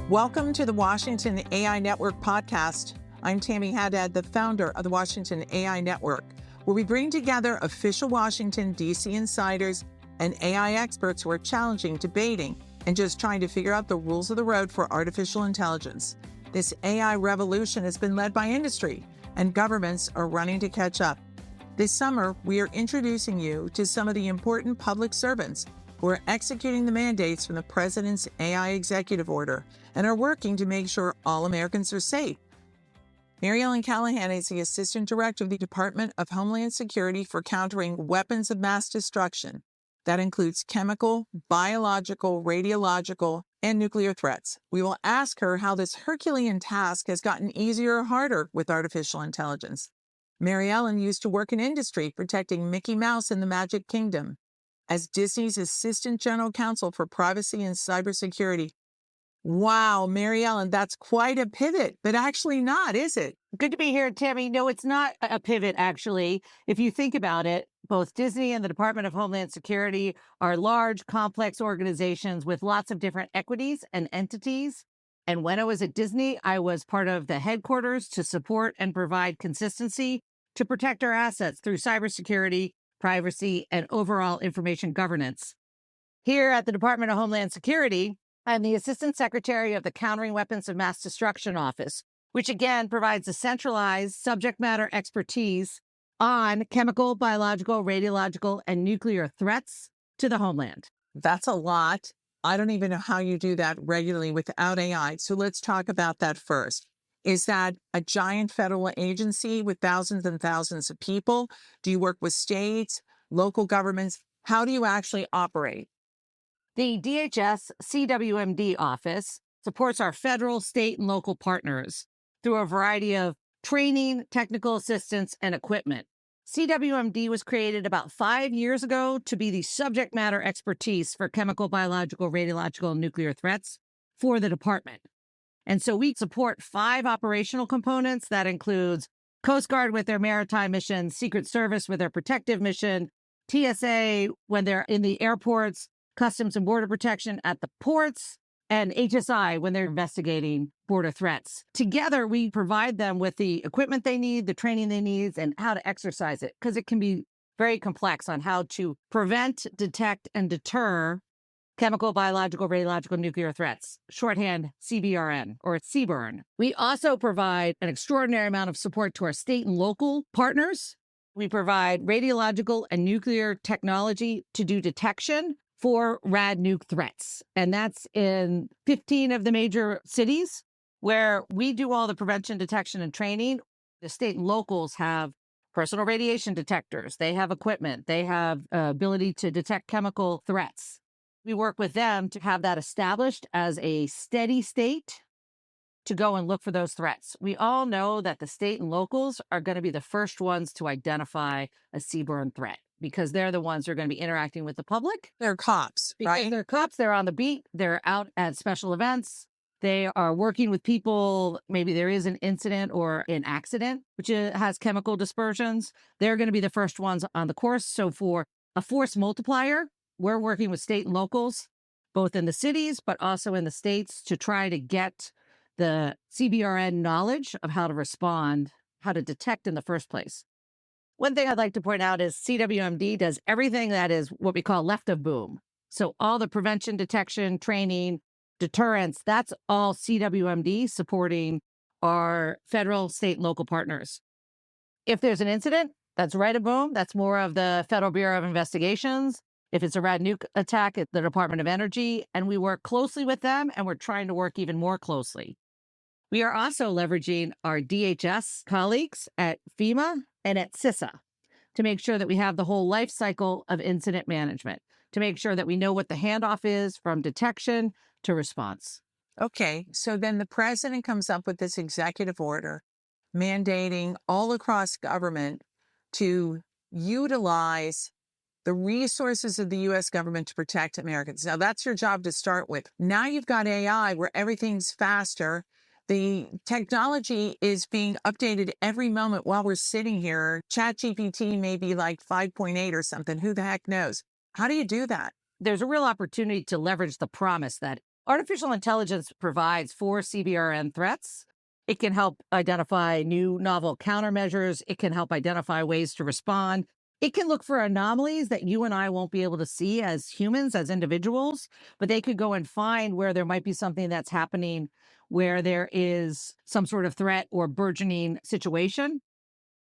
Welcome to the Washington AI Network podcast. I'm Tammy Haddad, the founder of the Washington AI Network, where we bring together official Washington, D.C. insiders and AI experts who are challenging, debating, and just trying to figure out the rules of the road for artificial intelligence. This AI revolution has been led by industry, and governments are running to catch up. This summer, we are introducing you to some of the important public servants who are executing the mandates from the President's AI executive order and are working to make sure all Americans are safe. Mary Ellen Callahan is the Assistant Director of the Department of Homeland Security for countering weapons of mass destruction. That includes chemical, biological, radiological, and nuclear threats. We will ask her how this Herculean task has gotten easier or harder with artificial intelligence. Mary Ellen used to work in industry protecting Mickey Mouse in the Magic Kingdom. As Disney's Assistant General Counsel for Privacy and Cybersecurity. Wow, Mary Ellen, that's quite a pivot, but actually not, is it? Good to be here, Tammy. No, it's not a pivot, actually. If you think about it, both Disney and the Department of Homeland Security are large, complex organizations with lots of different equities and entities. And when I was at Disney, I was part of the headquarters to support and provide consistency to protect our assets through cybersecurity, privacy, and overall information governance. Here at the Department of Homeland Security, I'm the Assistant Secretary of the Countering Weapons of Mass Destruction Office, which again provides a centralized subject matter expertise on chemical, biological, radiological, and nuclear threats to the homeland. That's a lot. I don't even know how you do that regularly without AI. So let's talk about that first. Is that a giant federal agency with thousands and thousands of people? Do you work with states, local governments? How do you actually operate? The DHS CWMD office supports our federal, state, and local partners through a variety of training, technical assistance, and equipment. CWMD was created about 5 years ago to be the subject matter expertise for chemical, biological, radiological, and nuclear threats for the department. And so we support 5 operational components. That includes Coast Guard with their maritime mission, Secret Service with their protective mission, TSA when they're in the airports, Customs and Border Protection at the ports, and HSI when they're investigating border threats. Together, we provide them with the equipment they need, the training they need, and how to exercise it, because it can be very complex on how to prevent, detect, and deter chemical, biological, radiological, nuclear threats, shorthand CBRN or CBRN. We also provide an extraordinary amount of support to our state and local partners. We provide radiological and nuclear technology to do detection for rad nuke threats. And that's in 15 of the major cities where we do all the prevention, detection, and training. The state and locals have personal radiation detectors. They have equipment. They have ability to detect chemical threats. We work with them to have that established as a steady state to go and look for those threats. We all know that the state and locals are going to be the first ones to identify a CBRN threat because they're the ones who are going to be interacting with the public. They're cops, right? They're cops. They're on the beat. They're out at special events. They are working with people. Maybe there is an incident or an accident, which has chemical dispersions. They're going to be the first ones on the course. So for a force multiplier, we're working with state and locals, both in the cities, but also in the states to try to get the CBRN knowledge of how to respond, how to detect in the first place. One thing I'd like to point out is CWMD does everything that is what we call left of boom. So all the prevention, detection, training, deterrence, that's all CWMD supporting our federal, state, and local partners. If there's an incident, that's right of boom. That's more of the Federal Bureau of Investigations. If it's a rad nuke attack, it's the Department of Energy, and we work closely with them, and we're trying to work even more closely. We are also leveraging our DHS colleagues at FEMA and at CISA to make sure that we have the whole life cycle of incident management, to make sure that we know what the handoff is from detection to response. Okay, so then the president comes up with this executive order mandating all across government to utilize the resources of the U.S. government to protect Americans. Now, that's your job to start with. Now you've got AI where everything's faster. The technology is being updated every moment while we're sitting here. ChatGPT may be like 5.8 or something. Who the heck knows? How do you do that? There's a real opportunity to leverage the promise that Artificial intelligence provides for CBRN threats. It can help identify new novel countermeasures. It can help identify ways to respond. It can look for anomalies that you and I won't be able to see as humans, as individuals, but they could go and find where there might be something that's happening, where there is some sort of threat or burgeoning situation.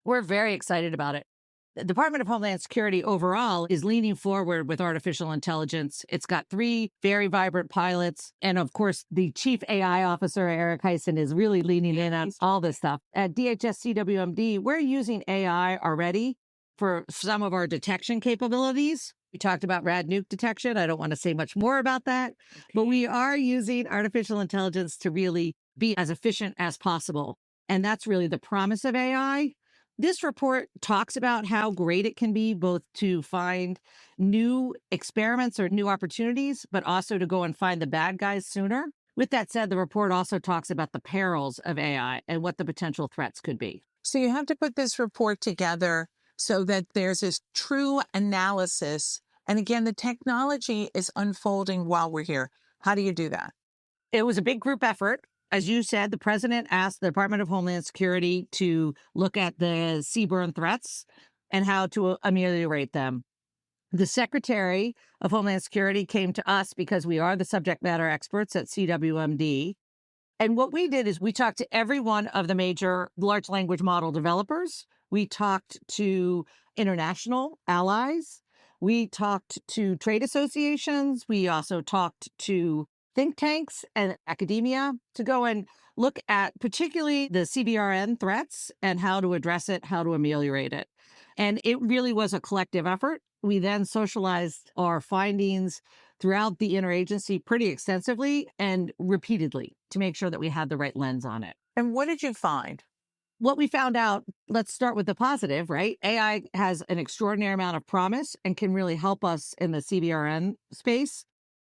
We're very excited about it. The Department of Homeland Security overall is leaning forward with artificial intelligence. It's got 3 very vibrant pilots. And of course, the chief AI officer, Eric Heisen, is really leaning in on all this stuff. At DHS CWMD, we're using AI already for some of our detection capabilities. We talked about rad nuke detection. I don't want to say much more about that, but we are using artificial intelligence to really be as efficient as possible. And that's really the promise of AI. This report talks about how great it can be both to find new experiments or new opportunities, but also to go and find the bad guys sooner. With that said, the report also talks about the perils of AI and what the potential threats could be. So you have to put this report together so that there's this true analysis. And again, the technology is unfolding while we're here. How do you do that? It was a big group effort. As you said, the president asked the Department of Homeland Security to look at the CBRN threats and how to ameliorate them. The Secretary of Homeland Security came to us because we are the subject matter experts at CWMD. And what we did is we talked to every one of the major large language model developers. We talked to international allies. We talked to trade associations. We also talked to think tanks and academia to go and look at particularly the CBRN threats and how to address it, how to ameliorate it. And it really was a collective effort. We then socialized our findings throughout the interagency pretty extensively and repeatedly to make sure that we had the right lens on it. And what did you find? What we found out, let's start with the positive, right? AI has an extraordinary amount of promise and can really help us in the CBRN space.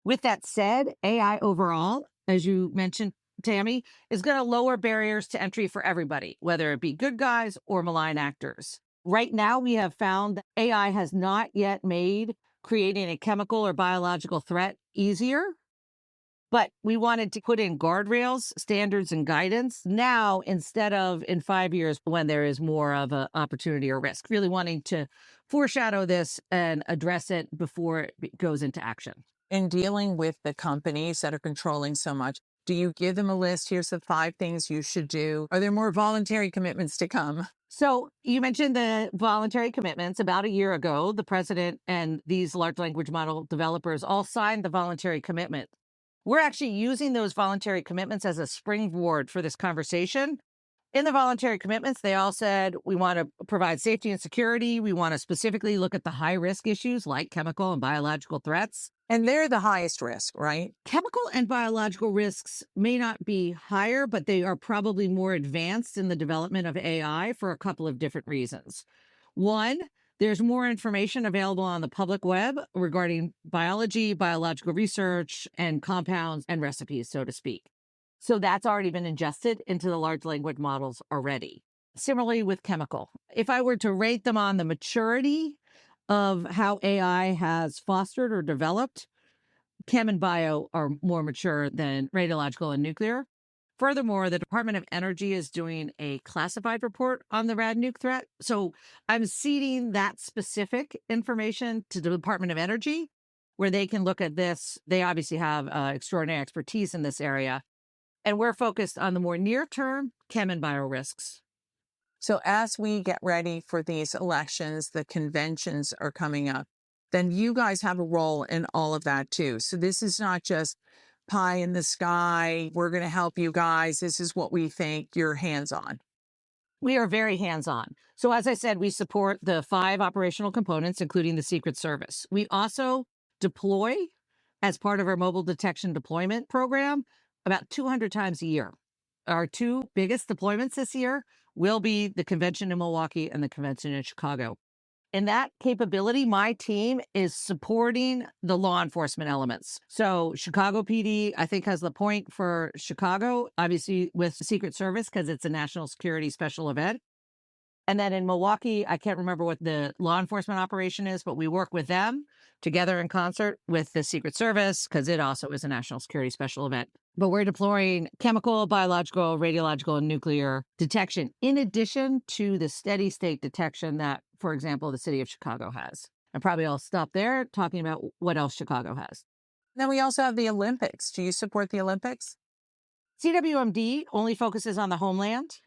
With that said, AI overall, as you mentioned, Tammy, is going to lower barriers to entry for everybody, whether it be good guys or malign actors. Right now, we have found that AI has not yet made creating a chemical or biological threat easier, but we wanted to put in guardrails, standards, and guidance now instead of in 5 years when there is more of an opportunity or risk, really wanting to foreshadow this and address it before it goes into action. In dealing with the companies that are controlling so much, do you give them a list? Here's the 5 things you should do. Are there more voluntary commitments to come? So you mentioned the voluntary commitments. About a year ago, the president and these large language model developers all signed the voluntary commitment. We're actually using those voluntary commitments as a springboard for this conversation. In the voluntary commitments, they all said, we want to provide safety and security. We want to specifically look at the high risk issues like chemical and biological threats. And they're the highest risk, right? Chemical and biological risks may not be higher, but they are probably more advanced in the development of AI for a couple of different reasons. One, there's more information available on the public web regarding biology, biological research, and compounds and recipes, so to speak. So that's already been ingested into the large language models already. Similarly with chemical, if I were to rate them on the maturity of how AI has fostered or developed, chem and bio are more mature than radiological and nuclear. Furthermore, the Department of Energy is doing a classified report on the rad nuke threat. So I'm ceding that specific information to the Department of Energy, where they can look at this. They obviously have extraordinary expertise in this area. And we're focused on the more near-term chem and bio risks. So as we get ready for these elections, the conventions are coming up, then you guys have a role in all of that too. So this is not just pie in the sky. We're going to help you guys. This is what we think. You're hands-on. We are very hands-on. So as I said, we support the 5 operational components, including the Secret Service. We also deploy as part of our mobile detection deployment program about 200 times a year. Our 2 biggest deployments this year will be the convention in Milwaukee and the convention in Chicago. In that capability, my team is supporting the law enforcement elements. So Chicago PD, I think, has the point for Chicago, obviously with the Secret Service, because it's a national security special event. And then in Milwaukee, I can't remember what the law enforcement operation is, but we work with them together in concert with the Secret Service because it also is a national security special event. But we're deploying chemical, biological, radiological, and nuclear detection in addition to the steady state detection that, for example, the city of Chicago has. And probably I'll stop there talking about what else Chicago has. Then we also have the Olympics. Do you support the Olympics? CWMD only focuses on the Homeland.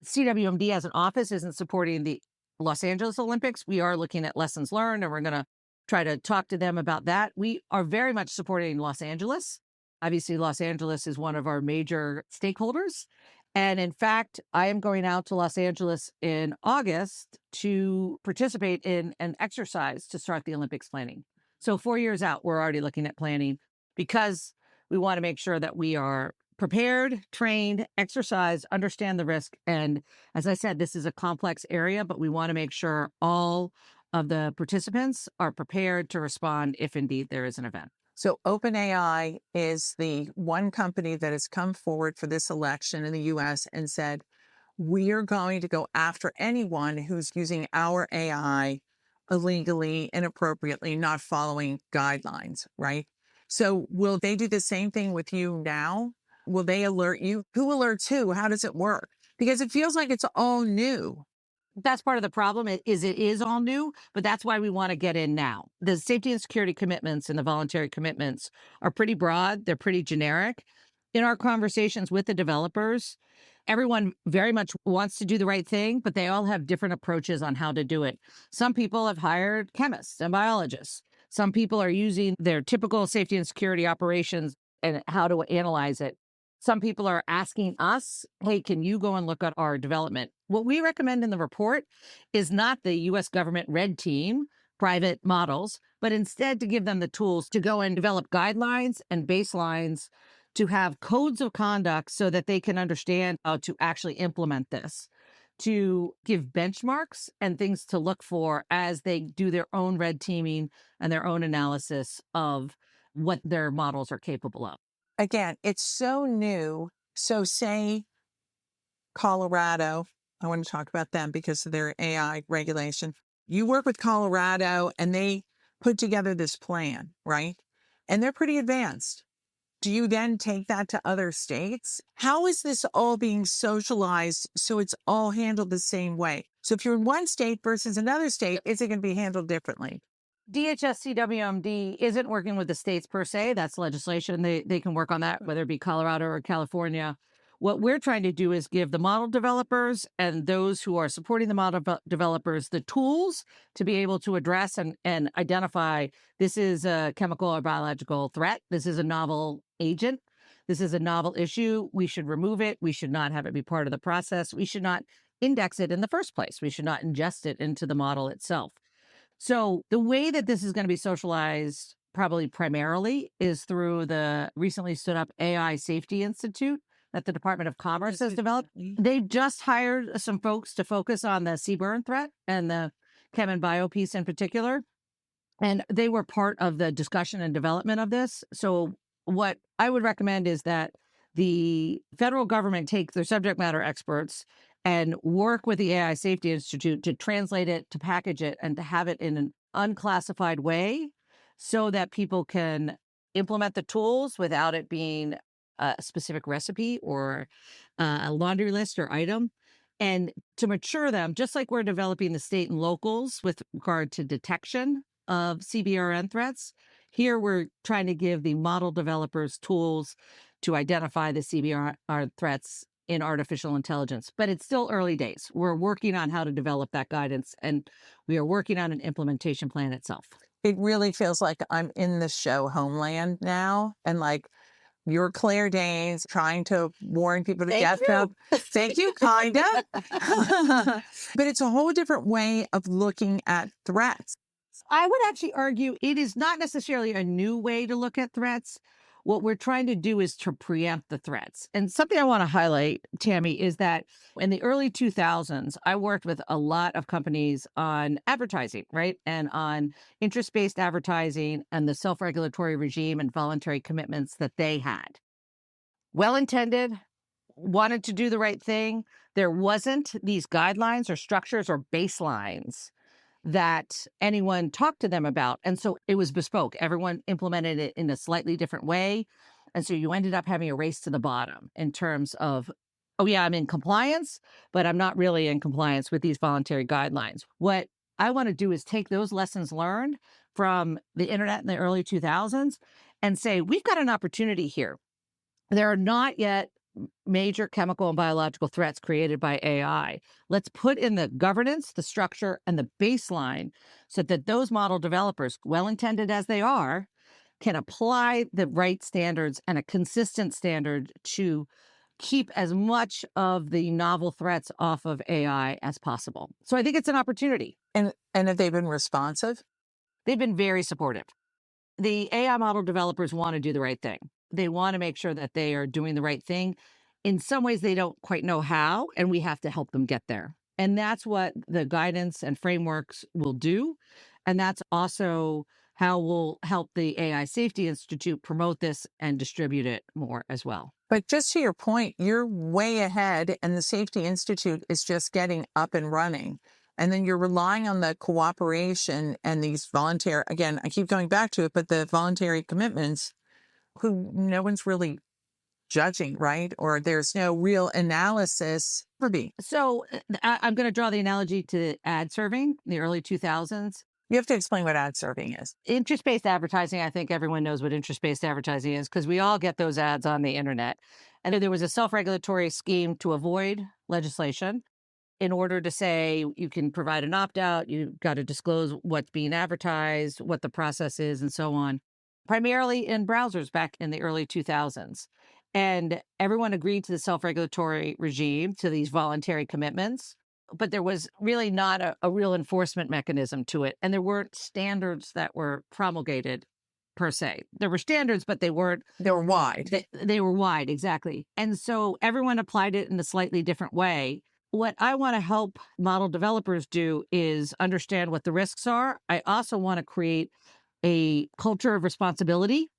CWMD as an office isn't supporting the Los Angeles Olympics. We are looking at lessons learned, and we're going to try to talk to them about that. We are very much supporting Los Angeles. Obviously, Los Angeles is one of our major stakeholders. And in fact, I am going out to Los Angeles in August to participate in an exercise to start the Olympics planning. So 4 years out, we're already looking at planning because we want to make sure that we are prepared, trained, exercise, understand the risk. And as I said, this is a complex area, but we want to make sure all of the participants are prepared to respond if indeed there is an event. So OpenAI is the one company that has come forward for this election in the US and said, we are going to go after anyone who's using our AI illegally, inappropriately, not following guidelines, right? So will they do the same thing with you now? Will they alert you? Who alerts who? How does it work? Because it feels like it's all new. That's part of the problem. It is all new, but that's why we want to get in now. The safety and security commitments and the voluntary commitments are pretty broad. They're pretty generic. In our conversations with the developers, everyone very much wants to do the right thing, but they all have different approaches on how to do it. Some people have hired chemists and biologists. Some people are using their typical safety and security operations and how to analyze it. Some people are asking us, hey, can you go and look at our development? What we recommend in the report is not the U.S. government red team, private models, but instead to give them the tools to go and develop guidelines and baselines to have codes of conduct so that they can understand how to actually implement this, to give benchmarks and things to look for as they do their own red teaming and their own analysis of what their models are capable of. Again, it's so new. So say Colorado, I want to talk about them because of their AI regulation. You work with Colorado and they put together this plan, right? And they're pretty advanced. Do you then take that to other states? How is this all being socialized so it's all handled the same way? So if you're in one state versus another state, is it going to be handled differently? DHS CWMD isn't working with the states per se. That's legislation. They can work on that, whether it be Colorado or California. What we're trying to do is give the model developers and those who are supporting the model developers the tools to be able to address and identify this is a chemical or biological threat. This is a novel agent. This is a novel issue. We should remove it. We should not have it be part of the process. We should not index it in the first place. We should not ingest it into the model itself. So the way that this is going to be socialized probably primarily is through the recently stood up AI Safety Institute that the Department of Commerce has developed. They just hired some folks to focus on the CBRN threat and the chem and bio piece in particular. And they were part of the discussion and development of this. So what I would recommend is that the federal government take their subject matter experts and work with the AI Safety Institute to translate it, to package it, and to have it in an unclassified way so that people can implement the tools without it being a specific recipe or a laundry list or item, and to mature them, just like we're developing the state and locals with regard to detection of CBRN threats. Here, we're trying to give the model developers tools to identify the CBRN threats in artificial intelligence, but it's still early days. We're working on how to develop that guidance, and we are working on an implementation plan itself. It really feels like I'm in the show Homeland now, and like you're Claire Danes trying to warn people to get them. Thank you, kind of. But it's a whole different way of looking at threats. I would actually argue it is not necessarily a new way to look at threats. What we're trying to do is to preempt the threats. And something I want to highlight, Tammy, is that in the early 2000s, I worked with a lot of companies on advertising, right? And on interest-based advertising and the self-regulatory regime and voluntary commitments that they had. Well-intended, wanted to do the right thing. There wasn't these guidelines or structures or baselines that anyone talked to them about. And so it was bespoke. Everyone implemented it in a slightly different way. And so you ended up having a race to the bottom in terms of, oh, yeah, I'm in compliance, but I'm not really in compliance with these voluntary guidelines. What I want to do is take those lessons learned from the internet in the early 2000s and say, we've got an opportunity here. There are not yet major chemical and biological threats created by AI. Let's put in the governance, the structure, and the baseline so that those model developers, well-intended as they are, can apply the right standards and a consistent standard to keep as much of the novel threats off of AI as possible. So I think it's an opportunity. And have they been responsive? They've been very supportive. The AI model developers want to do the right thing. They want to make sure that they are doing the right thing. In some ways, they don't quite know how, and we have to help them get there. And that's what the guidance and frameworks will do. And that's also how we'll help the AI Safety Institute promote this and distribute it more as well. But just to your point, you're way ahead, and the Safety Institute is just getting up and running. And then you're relying on the cooperation and these voluntary, again, I keep going back to it, but the voluntary commitments who no one's really judging, right? Or there's no real analysis. So I'm going to draw the analogy to ad serving in the early 2000s. You have to explain what ad serving is. Interest-based advertising, I think everyone knows what interest-based advertising is because we all get those ads on the internet. And there was a self-regulatory scheme to avoid legislation in order to say you can provide an opt-out, you've got to disclose what's being advertised, what the process is, and so on, primarily in browsers back in the early 2000s. And everyone agreed to the self-regulatory regime, to these voluntary commitments, but there was really not a real enforcement mechanism to it. And there weren't standards that were promulgated per se. There were standards, but they weren't. They were wide. They were wide, exactly. And so everyone applied it in a slightly different way. What I want to help model developers do is understand what the risks are. I also want to create a culture of responsibility.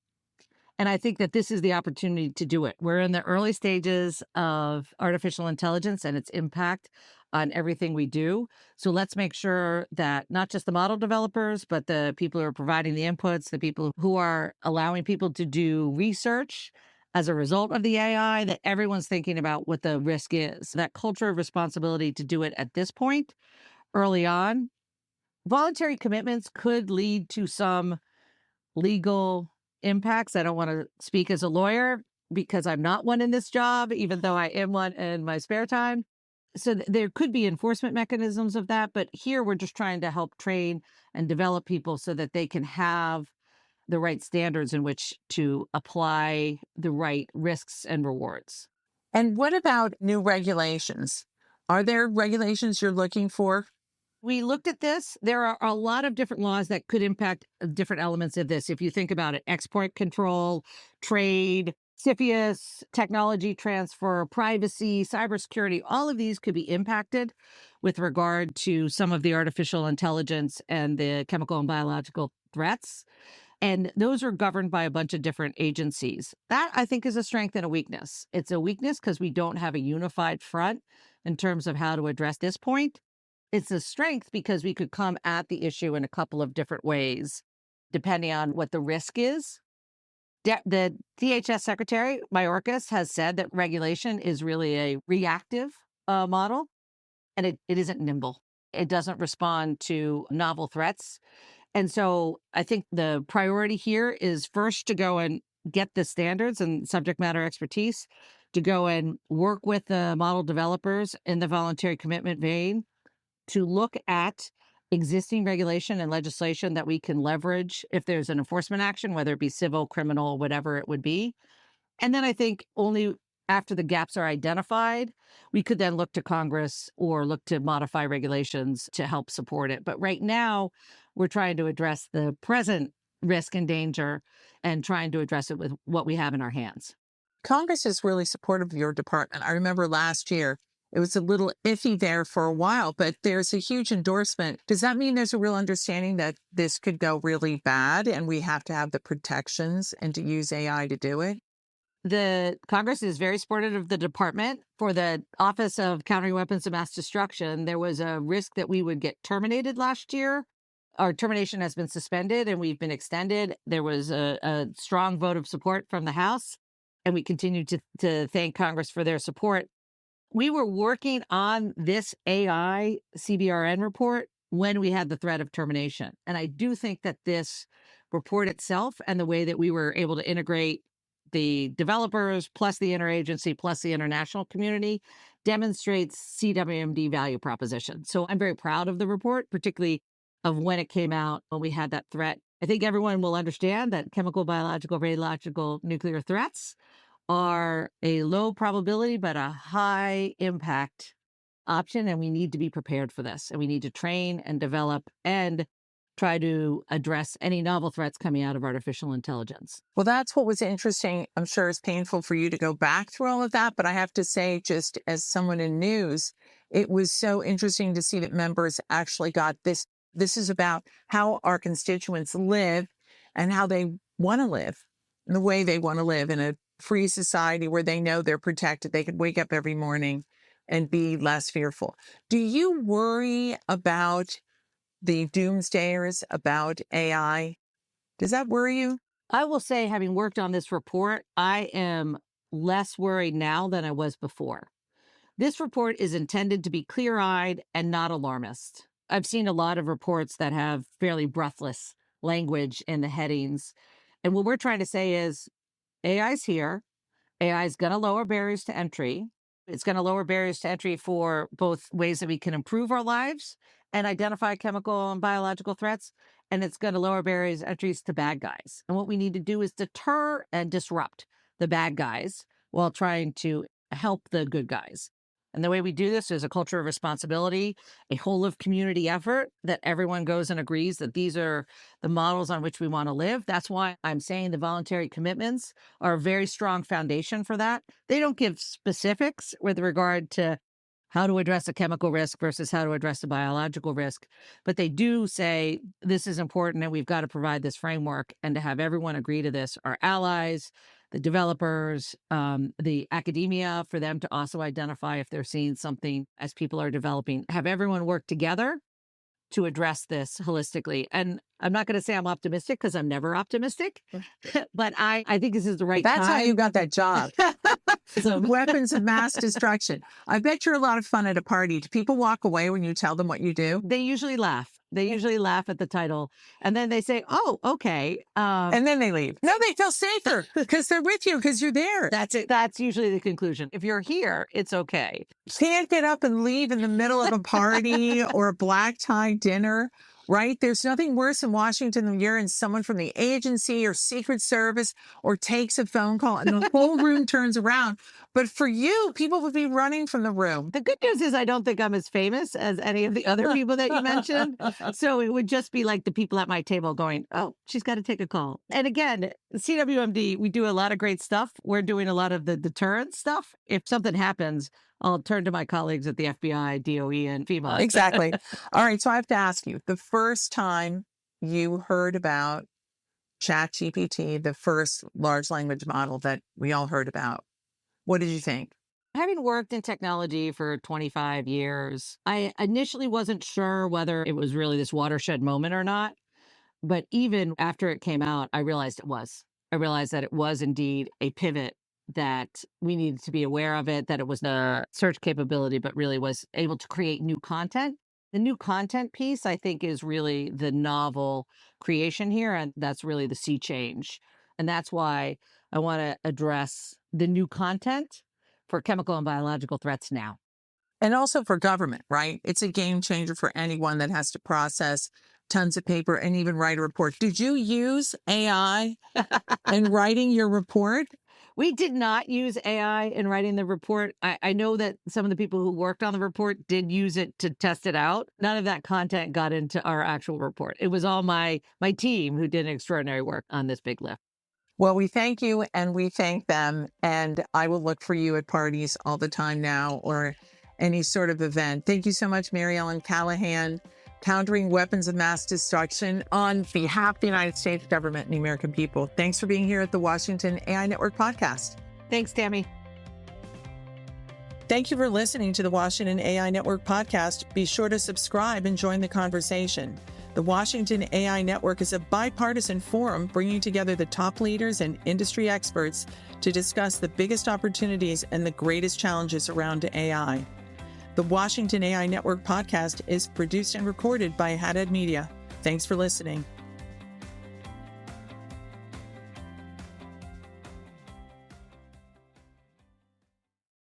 And I think that this is the opportunity to do it. We're in the early stages of artificial intelligence and its impact on everything we do. So let's make sure that not just the model developers, but the people who are providing the inputs, the people who are allowing people to do research as a result of the AI, that everyone's thinking about what the risk is. That culture of responsibility to do it at this point, early on. Voluntary commitments could lead to some legal impacts. I don't want to speak as a lawyer because I'm not one in this job, even though I am one in my spare time. So there could be enforcement mechanisms of that. But here we're just trying to help train and develop people so that they can have the right standards in which to apply the right risks and rewards. And what about new regulations? Are there regulations you're looking for? We looked at this. There are a lot of different laws that could impact different elements of this. If you think about it, export control, trade, CFIUS, technology transfer, privacy, cybersecurity, all of these could be impacted with regard to some of the artificial intelligence and the chemical and biological threats. And those are governed by a bunch of different agencies. That, I think, is a strength and a weakness. It's a weakness because we don't have a unified front in terms of how to address this point. It's a strength because we could come at the issue in a couple of different ways, depending on what the risk is. The DHS Secretary, Mayorkas, has said that regulation is really a reactive model, and it isn't nimble. It doesn't respond to novel threats. And so I think the priority here is first to go and get the standards and subject matter expertise, to go and work with the model developers in the voluntary commitment vein, to look at existing regulation and legislation that we can leverage if there's an enforcement action, whether it be civil, criminal, whatever it would be. And then I think only after the gaps are identified, we could then look to Congress or look to modify regulations to help support it. But right now, we're trying to address the present risk and danger and trying to address it with what we have in our hands. Congress is really supportive of your department. I remember last year, it was a little iffy there for a while, but there's a huge endorsement. Does that mean there's a real understanding that this could go really bad and we have to have the protections and to use AI to do it? The Congress is very supportive of the department. For the Office of Countering Weapons of Mass Destruction, there was a risk that we would get terminated last year. Our termination has been suspended and we've been extended. There was a strong vote of support from the House, and we continue to thank Congress for their support. We were working on this AI CBRN report when we had the threat of termination. And I do think that this report itself and the way that we were able to integrate the developers plus the interagency plus the international community demonstrates CWMD value proposition. So I'm very proud of the report, particularly of when it came out, when we had that threat. I think everyone will understand that chemical, biological, radiological, nuclear threats are a low probability but a high impact option, and we need to be prepared for this. And we need to train and develop and try to address any novel threats coming out of artificial intelligence. Well, that's what was interesting. I'm sure it's painful for you to go back through all of that, but I have to say, just as someone in news, it was so interesting to see that members actually got this. This is about how our constituents live and how they want to live, and the way they want to live in a free society where they know they're protected. They could wake up every morning and be less fearful. Do you worry about the doomsdayers, about AI? Does that worry you? I will say, having worked on this report, I am less worried now than I was before. This report is intended to be clear-eyed and not alarmist. I've seen a lot of reports that have fairly breathless language in the headings. And what we're trying to say is AI's here. AI is going to lower barriers to entry. It's going to lower barriers to entry for both ways that we can improve our lives and identify chemical and biological threats. And it's going to lower barriers to entries to bad guys. And what we need to do is deter and disrupt the bad guys while trying to help the good guys. And the way we do this is a culture of responsibility, a whole of community effort that everyone goes and agrees that these are the models on which we want to live. That's why I'm saying the voluntary commitments are a very strong foundation for that. They don't give specifics with regard to how to address a chemical risk versus how to address a biological risk, but they do say this is important and we've got to provide this framework, and to have everyone agree to this, our allies, the developers, the academia, for them to also identify if they're seeing something as people are developing, have everyone work together to address this holistically. And I'm not going to say I'm optimistic because I'm never optimistic, but I think this is the right time. That's how you got that job. Weapons of mass destruction. I bet you're a lot of fun at a party. Do people walk away when you tell them what you do? They usually laugh. They usually laugh at the title. And then they say, oh, okay. And then they leave. No, they feel safer because they're with you because you're there. That's it. That's usually the conclusion. If you're here, it's okay. Can't get up and leave in the middle of a party or a black tie dinner, right? There's nothing worse in Washington than you're in someone from the agency or Secret Service or takes a phone call and the whole room turns around. But for you, people would be running from the room. The good news is I don't think I'm as famous as any of the other people that you mentioned. So it would just be like the people at my table going, oh, she's got to take a call. And again, CWMD, we do a lot of great stuff. We're doing a lot of the deterrence stuff. If something happens, I'll turn to my colleagues at the FBI, DOE, and FEMA. Exactly. All right. So I have to ask you, the first time you heard about ChatGPT, the first large language model that we all heard about, what did you think? Having worked in technology for 25 years, I initially wasn't sure whether it was really this watershed moment or not. But even after it came out, I realized it was. I realized that it was indeed a pivot, that we needed to be aware of it, that it was a search capability, but really was able to create new content. The new content piece, I think, is really the novel creation here. And that's really the sea change. And that's why I want to address the new content for chemical and biological threats now. And also for government, right? It's a game changer for anyone that has to process tons of paper and even write a report. Did you use AI in writing your report? We did not use AI in writing the report. I know that some of the people who worked on the report did use it to test it out. None of that content got into our actual report. It was all my team who did extraordinary work on this big lift. Well, we thank you and we thank them. And I will look for you at parties all the time now or any sort of event. Thank you so much, Mary Ellen Callahan, Countering Weapons of Mass Destruction on behalf of the United States government and the American people. Thanks for being here at the Washington AI Network podcast. Thanks, Tammy. Thank you for listening to the Washington AI Network podcast. Be sure to subscribe and join the conversation. The Washington AI Network is a bipartisan forum bringing together the top leaders and industry experts to discuss the biggest opportunities and the greatest challenges around AI. The Washington AI Network podcast is produced and recorded by Haddad Media. Thanks for listening.